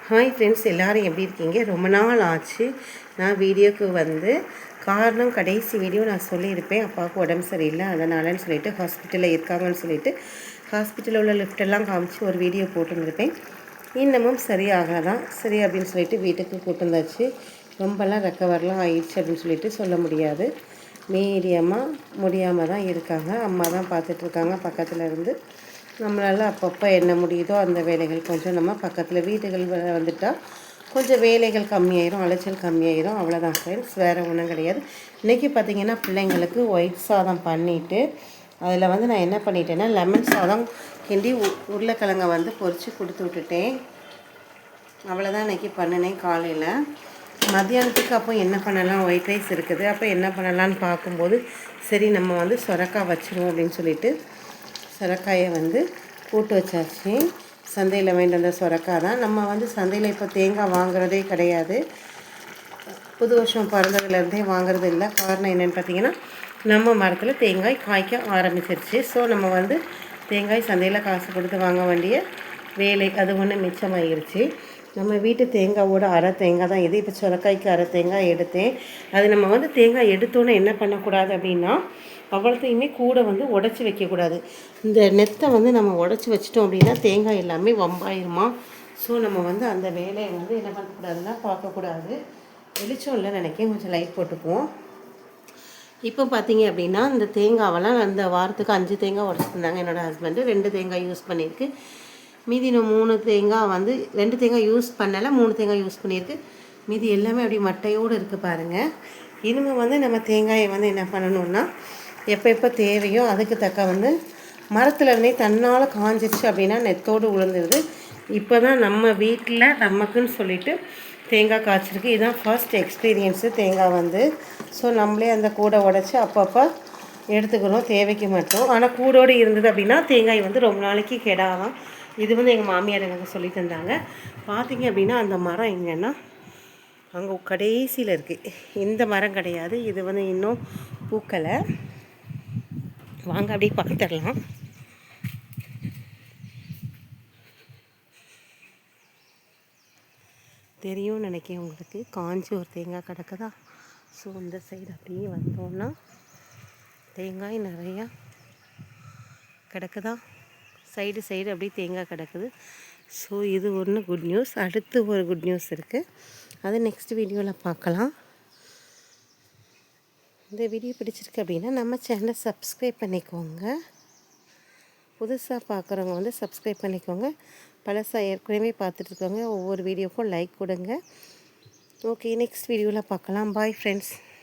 Hi friends, எல்லோரும் எப்படி இருக்கீங்க? ரொம்ப நாள் ஆச்சு நான் வீடியோக்கு வந்து. காரணம், கடைசி வீடியோ நான் சொல்லியிருப்பேன், அப்பாவுக்கு உடம்பு சரியில்லை அதனாலன்னு சொல்லிட்டு ஹாஸ்பிட்டலில் இருக்காங்கன்னு சொல்லிட்டு ஹாஸ்பிட்டலில் உள்ள லிஃப்டெல்லாம் காமிச்சு ஒரு வீடியோ போட்டுருந்துருப்பேன். இன்னமும் சரியாகலாம் சரி அப்படின்னு சொல்லிட்டு வீட்டுக்கு கூட்டு வந்தாச்சு. ரொம்பலாம் ரெக்கவர்லாம் ஆயிடுச்சு அப்படின்னு சொல்லிட்டு சொல்ல முடியாது. மீடியமாக முடியாமல் தான் இருக்காங்க. அம்மா தான் பார்த்துட்ருக்காங்க பக்கத்தில் இருந்து. நம்மளால் அப்பப்போ என்ன முடியுதோ அந்த வேலைகள் கொஞ்சம் நம்ம பக்கத்தில் வீடுகள் வந்துட்டால் கொஞ்சம் வேலைகள் கம்மியாயிரும், அலைச்சல் கம்மியாயிரும். அவ்வளோதான் ஃப்ரெண்ட்ஸ், வேறு ஒன்றும் கிடையாது. இன்றைக்கி பார்த்திங்கன்னா பிள்ளைங்களுக்கு ஒயிட் சாதம் பண்ணிவிட்டு அதில் வந்து நான் என்ன பண்ணிட்டேன்னா லெமன் சாதம் கிண்டி உருளைக்கிழங்கை வந்து பொரித்து கொடுத்து விட்டுட்டேன். அவ்வளோதான் இன்றைக்கி பண்ணினேன். காலையில் மத்தியானத்துக்கு அப்போ என்ன பண்ணலாம், ஒயிட் ரைஸ் இருக்குது, அப்போ என்ன பண்ணலான்னு பார்க்கும்போது சரி நம்ம வந்து சொரக்காய் வச்சிருவோம் அப்படின்னு சொல்லிட்டு சொரக்காயை வந்து போட்டு வச்சாச்சு. சந்தையில் வேண்டி வந்த சொரக்காய் தான். நம்ம வந்து சந்தையில் இப்போ தேங்காய் வாங்குறதே கிடையாது. புது வருஷம் பிறந்ததுலேருந்தே வாங்குறது இல்லை. காரணம் என்னென்னு பார்த்தீங்கன்னா, நம்ம மரத்தில் தேங்காய் காய்க்க ஆரம்பிச்சிருச்சு. ஸோ நம்ம வந்து தேங்காய் சந்தையில் காசு கொடுத்து வாங்க வேண்டிய வேலை அது ஒன்று மிச்சமாகிருச்சு. நம்ம வீட்டு தேங்காவோட அரை தேங்காய் தான் இது. இப்போ சொரக்காய்க்கு அரை தேங்காய் எடுத்தேன். அது நம்ம வந்து தேங்காய் எடுத்தோன்னே என்ன பண்ணக்கூடாது அப்படின்னா, அவ்வளோத்தையுமே கூட வந்து உடச்சி வைக்கக்கூடாது. இந்த நெத்தை வந்து நம்ம உடச்சி வச்சிட்டோம் அப்படின்னா தேங்காய் எல்லாமே வம்பாயிருமா. ஸோ நம்ம வந்து அந்த வேலையை வந்து என்ன பண்ணக்கூடாதுன்னா பார்க்கக்கூடாது. வெளிச்சம் இல்லை நினைக்கிறேன், கொஞ்சம் லைட் போட்டுக்குவோம். இப்போ பார்த்தீங்க அப்படின்னா இந்த தேங்காவெல்லாம் அந்த வாரத்துக்கு 5 தேங்காய் உடச்சிருந்தாங்க என்னோடய ஹஸ்பண்டு. 2 தேங்காய் யூஸ் பண்ணியிருக்கு. மீதி இன்னும் 3 தேங்காய் வந்து 2 தேங்காய் யூஸ் பண்ணலை, 3 தேங்காய் யூஸ் பண்ணியிருக்கு. மீதி எல்லாமே அப்படி மட்டையோடு இருக்குது பாருங்கள். இனிமேல் வந்து நம்ம தேங்காயை வந்து என்ன பண்ணணுன்னா எப்போ தேவையோ அதுக்கு தக்க வந்து மரத்துலேருந்தே தன்னால் காஞ்சிச்சு அப்படின்னா நெத்தோடு உளுந்துருது. இப்போ தான் நம்ம வீட்டில் நமக்குன்னு சொல்லிட்டு தேங்காய் காய்ச்சிருக்கு. இதுதான் ஃபர்ஸ்ட் எக்ஸ்பீரியன்ஸு தேங்காய் வந்து. ஸோ நம்மளே அந்த கூடை உடச்சி அப்பப்போ எடுத்துக்கிறோம், தேவைக்கு மட்டும். ஆனால் கூடோடு இருந்தது அப்படின்னா தேங்காய் வந்து ரொம்ப நாளைக்கு கெடாதான். இது வந்து எங்கள் மாமியார் எனக்கு சொல்லி தந்தாங்க. பார்த்திங்க அப்படின்னா அந்த மரம் எங்கன்னா அங்கே கடைசியில் இருக்குது. இந்த மரம் கிடையாது, இது வந்து இன்னும் பூக்கலை. வாங்க அப்படியே பார்த்துடலாம். தெரியும்னு நினைக்கிறேன் உங்களுக்கு. காஞ்சி ஒரு தேங்காய் கிடக்குதா. ஸோ இந்த சைடு அப்படியே வந்தோன்னா தேங்காய் நிறையா கிடக்குதா. சைடு அப்படியே தேங்காய் கிடக்குது. ஸோ இது ஒன்று குட் நியூஸ். அடுத்து ஒரு குட் நியூஸ் இருக்குது, அது நெக்ஸ்ட் வீடியோவில் பார்க்கலாம். இந்த வீடியோ பிடிச்சிருக்கு அப்படின்னா நம்ம சேனலை சப்ஸ்கிரைப் பண்ணிக்கோங்க. புதுசாக பார்க்குறவங்க வந்து சப்ஸ்கிரைப் பண்ணிக்கோங்க. பழசாக ஏற்கனவே பார்த்துட்ருக்கோங்க. ஒவ்வொரு வீடியோக்கும் லைக் கொடுங்க. ஓகே, நெக்ஸ்ட் வீடியோவில் பார்க்கலாம். Bye friends.